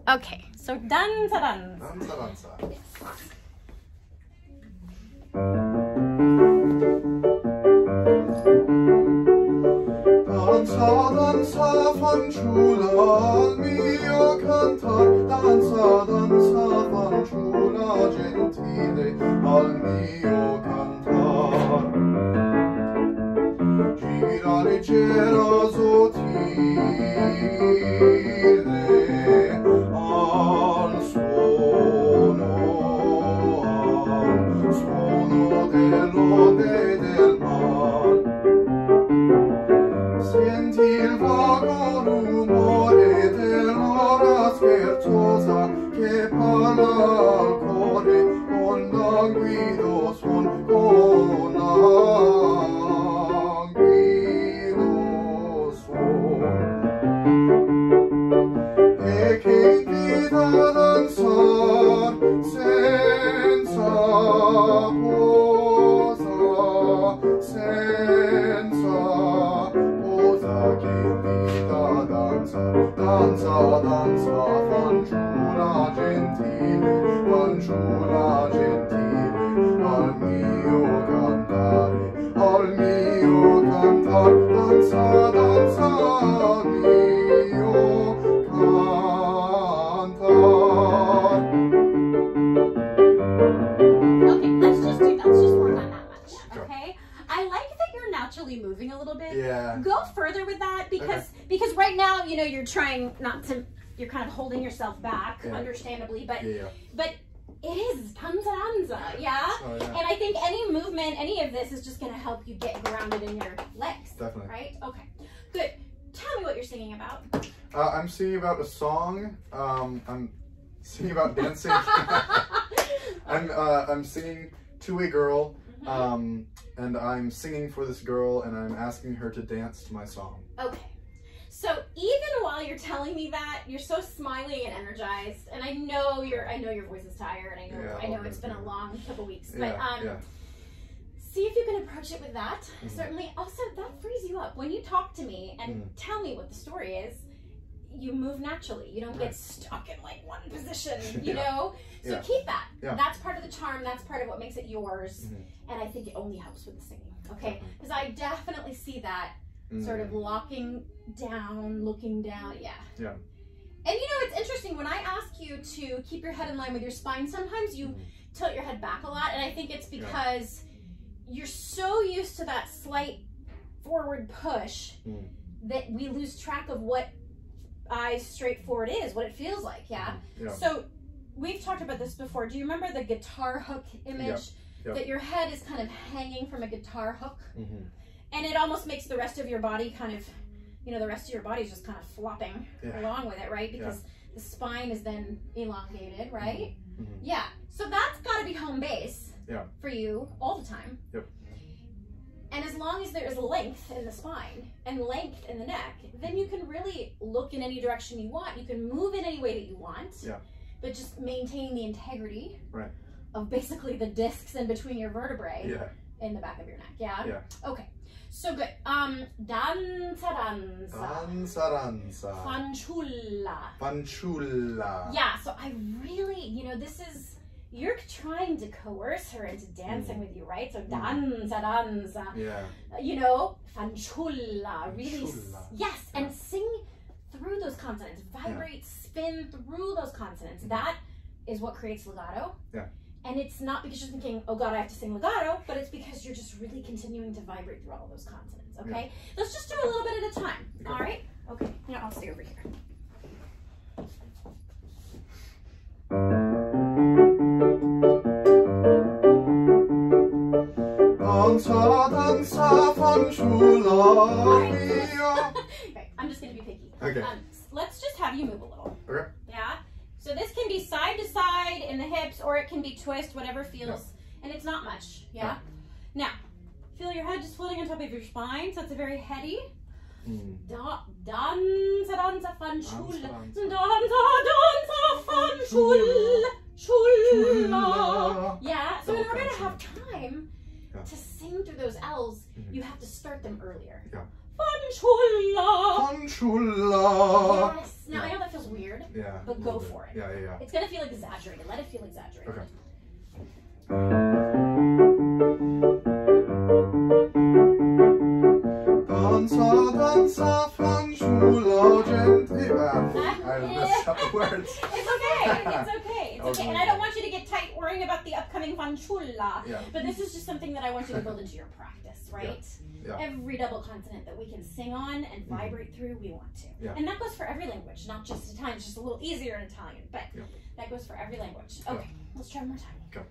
Okay, so danza, danza. Danza, danza. Yes. Danza, danza, fanciulla, al mio cantar. Danza, danza, fanciulla, gentile, al mio cantar. Gira leggera, sottile, al suono dell'onde del mar. Senti il vago rumore dell'ora scherzosa che parla al cuore con languido suon, con languido suon. E che invita a danzar senza posa, senza che invita a danzare. Danza, danza, fanciulla gentile, fanciulla gentile, al mio cantare, al mio cantar. Danza, danza, al mio cantar. Okay, let's just work on that much, okay? I like that you're naturally moving a little bit. Yeah. Go further with that because right now, you know, you're trying not to, you're kind of holding yourself back, understandably, but but it is danza, danza, yeah? Oh, yeah. And I think any movement, any of this is just going to help you get grounded in your legs. Definitely. Right? Okay, good. Tell me what you're singing about. I'm singing about a song. I'm singing about dancing. I'm singing to a girl, and I'm singing for this girl, and I'm asking her to dance to my song. Okay. So even while you're telling me that, you're so smiley and energized, and I know your voice is tired. I know it's been a long couple weeks, but see if you can approach it with that. Certainly. Also, that frees you up when you talk to me and tell me what the story is. You move naturally. You don't get stuck in like one position, you know? So keep that. That's part of the charm. That's part of what makes it yours. And I think it only helps with the singing, okay? Because I definitely see that sort of locking down, looking down, And you know, it's interesting, when I ask you to keep your head in line with your spine, sometimes you tilt your head back a lot, and I think it's because you're so used to that slight forward push that we lose track of what eyes straight forward is, what it feels like, So we've talked about this before. Do you remember the guitar hook image? That your head is kind of hanging from a guitar hook? And it almost makes the rest of your body kind of, you know, the rest of your body is just kind of flopping along with it, right? Because the spine is then elongated, right? So that's got to be home base for you all the time. And as long as there is length in the spine and length in the neck, then you can really look in any direction you want. You can move in any way that you want, but just maintaining the integrity of basically the discs in between your vertebrae in the back of your neck, Okay. So good. Danza, danza. Danza, danza. Fanciulla. Fanciulla. Yeah, so I really, you know, this is, you're trying to coerce her into dancing with you, right? So danza, danza. You know, fanciulla. Really, yes, and sing through those consonants. Vibrate, spin through those consonants. That is what creates legato. And it's not because you're thinking, oh God, I have to sing legato, but it's because you're just really continuing to vibrate through all those consonants, okay? Let's just do a little bit at a time, all right? Okay, now I'll stay over here. Danza, danza, fanciulla mia. Okay, I'm just gonna be picky. Okay. Let's just have you move a little. Okay. Yeah? So this can be side to side in the hips, or it can be twist, whatever feels, and it's not much, Now, feel your head just floating on top of your spine, so it's a very heady. Danza, danza, fanciulla. Danza, danza, fanciulla. Yeah, so in order to have time to sing through those L's, you have to start them earlier. Fanciulla. Fanciulla. Yes. Now, I know that feels weird, but go for it. Yeah. It's going to feel exaggerated. Let it feel exaggerated. Okay. Danza, danza, fanciulla, gentile. I messed up the words. It's okay. It's okay. It's okay. And I don't want you to get tight worrying about the upcoming fanciulla. Yeah. But this is just something that I want you to build into your practice, right? Yeah. Every double consonant that we can sing on and vibrate through, we want to. Yeah. And that goes for every language, not just Italian. It's just a little easier in Italian, but that goes for every language. Okay, let's try one more time. Go.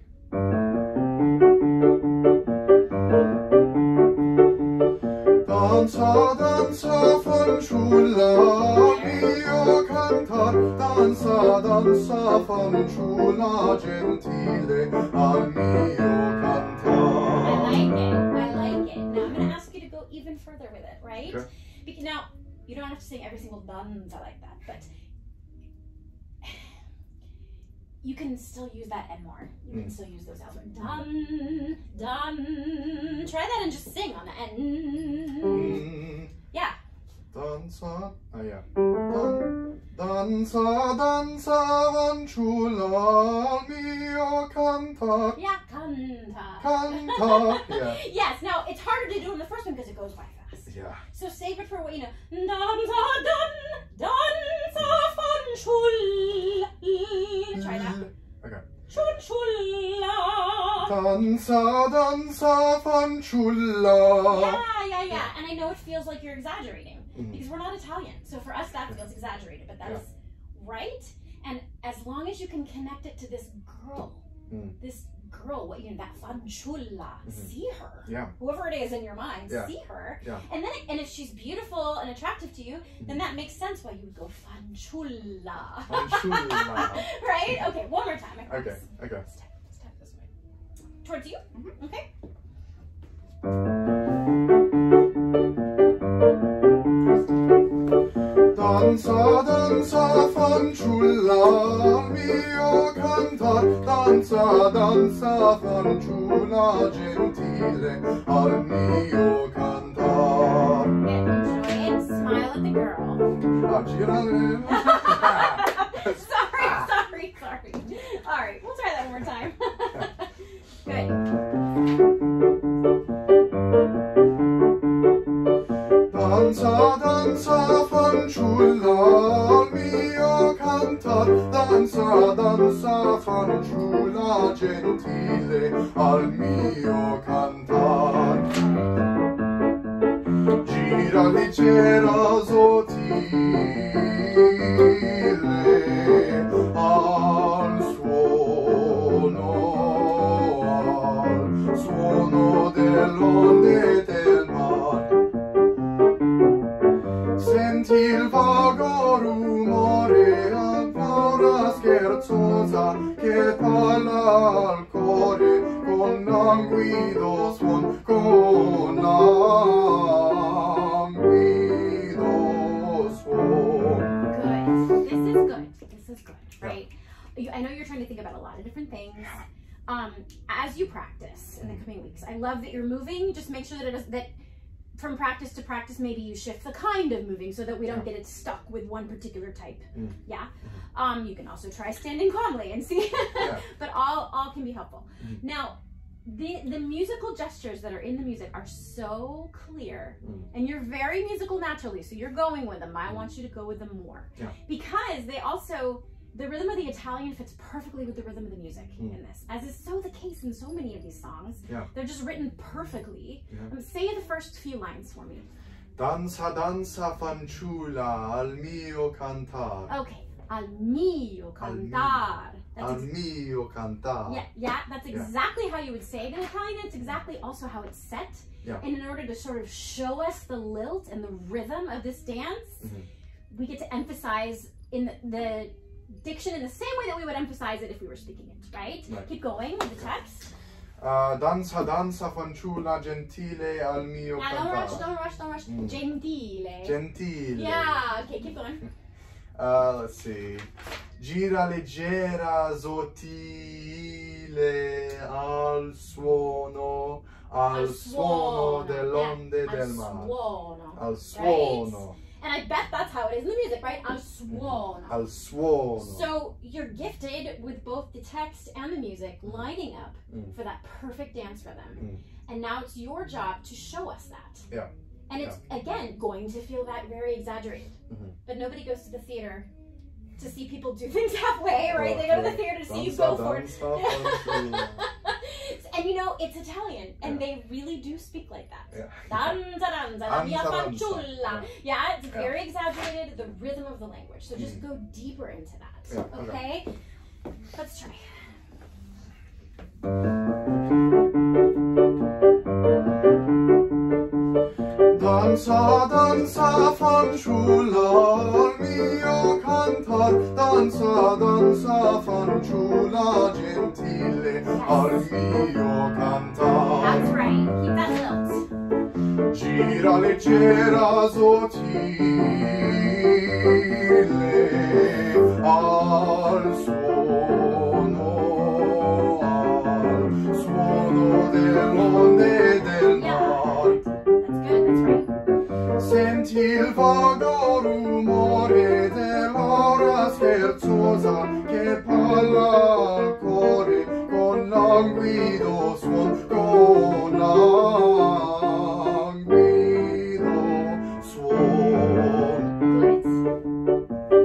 Danza, danza, fanciulla, mio cantar. Danza, danza, fanciulla, gentile, al mio cantar. I like it. Now I'm going to ask you to go even further with it, right? Okay. Because now, you don't have to sing every single danza like that, but you can still use that N more. You can still use those L's. Dun, dun. Try that and just sing on the N. Yeah. Danza, danza, danza, fanciulla, mio cantar. Yeah, canta. Canta. Yeah. Yes, now it's harder to do in the first one because it goes by fast. Yeah. So save it for what you know. Danza, danza, fanciulla. Try that. Okay. Fanciulla. Danza, danza, fanciulla. Yeah. And I know it feels like you're exaggerating because we're not Italian. So for us, that feels exaggerated, but that is right. And as long as you can connect it to this girl, what you know, that fanciulla, see her, whoever it is in your mind, see her, and then and if she's beautiful and attractive to you, then that makes sense why you would go fanciulla. Right? Okay, one more time. Okay. Let's tap this way. Towards you. Okay. Danza, danza, fanciulla, mio cantar. Danza, danza, fanciulla, gentile, al mio cantar. Enjoy it. Smile at the girl. Sorry. All right, we'll try that one more time. Good. Danza, danza, fanciulla, mio cantar. Danza, danza, fanciulla, gentile, al mio cantar. Gira leggera, sottile, al suono dell'onde del mar. Senti il vago rumore, ancora scherzosa, che parla al cuore con languido suon, con languido suon. Good. This is good, right? I know you're trying to think about a lot of different things. As you practice in the coming weeks, I love that you're moving. Just make sure that from practice to practice, maybe you shift the kind of moving so that we don't get it stuck with one particular type. You can also try standing calmly and see, but all can be helpful. Now, the musical gestures that are in the music are so clear, and you're very musical naturally, so you're going with them. I want you to go with them more because they also, the rhythm of the Italian fits perfectly with the rhythm of the music in this, as is so the case in so many of these songs. They're just written perfectly. Say the first few lines for me. Danza, danza, fanciulla, al mio cantar. Okay, al mio cantar. Al mio cantar. Yeah, that's exactly how you would say it in Italian. It's exactly also how it's set. And in order to sort of show us the lilt and the rhythm of this dance, we get to emphasize in the diction in the same way that we would emphasize it if we were speaking it, right? Keep going with the text. Danza, danza, fanciulla, gentile, al mio cantar. Don't rush. Gentile. Gentile. Yeah, okay, keep going. Let's see. Gira leggera, sottile, al suono dell'onde del mare. Al suono. And I bet that's how it is in the music, right? Al suono. Al suono. So you're gifted with both the text and the music lining up for that perfect dance rhythm. And now it's your job to show us that. Yeah. And it's, again, going to feel that very exaggerated. But nobody goes to the theater to see people do things halfway, right? They go to the theater to see you go for it. And you know, it's Italian, and they really do speak like that. Danza, danza, la mia fanciulla. Yeah, it's very exaggerated, the rhythm of the language. So just go deeper into that, okay? Let's try. Danza, danza, fanciulla, al mio cantar. Danza, danza, fanciulla, gentile, al mio cantar. That's right. Keep that lilt. Gira leggera, sottile, al suono dell'onde del mar. Senti il vago rumore dell'ora scherzosa che parla al cuore con languido suon, con languido suon.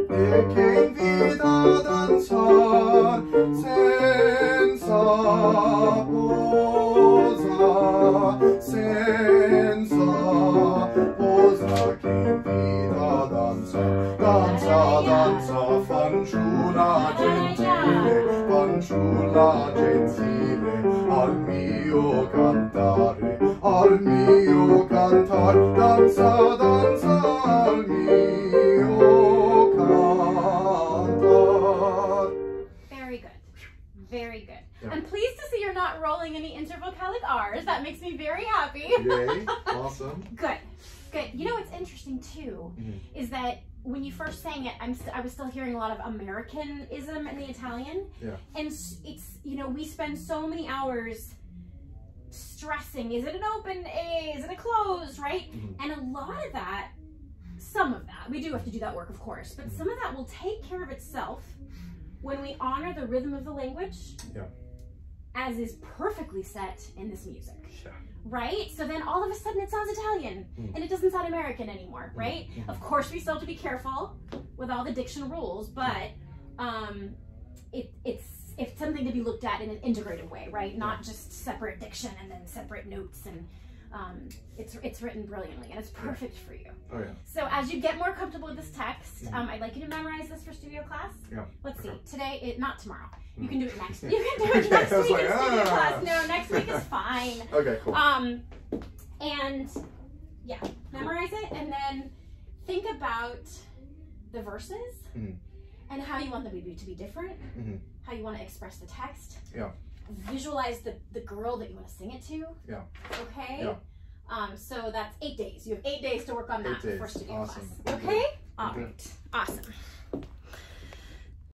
E che invita a danzar senza posa, senza posa che invita a danzar. Danza, danza, fanciulla gentile, fanciulla gentile, al mio cantare, al mio cantar. Danza, danza, al mio cantar. Very good. Very good. I'm pleased to see you're not rolling any intervocalic R's. That makes me very happy. Yay. Awesome. Good. Good. You know what's interesting too is that when you first sang it, I was still hearing a lot of Americanism in the Italian. And it's, you know, we spend so many hours stressing, is it an open A, is it a closed, right? And a lot of that, some of that, we do have to do that work, of course, but some of that will take care of itself when we honor the rhythm of the language as is perfectly set in this music. Right? So then all of a sudden it sounds Italian and it doesn't sound American anymore, right? Of course we still have to be careful with all the diction rules, but it's something to be looked at in an integrated way, right? Not just separate diction and then separate notes, and it's written brilliantly and it's perfect for you. So as you get more comfortable with this text, I'd like you to memorize this for studio class. Let's see, today, not tomorrow. You can do it next week. You can do it next week in studio class. No, next week is fine. Okay, cool. And yeah, memorize it and then think about the verses and how you want them to be different, how you want to express the text. Visualize the girl that you want to sing it to. Okay? So that's 8 days. You have 8 days to work on that for studio class. Okay? All right. Awesome.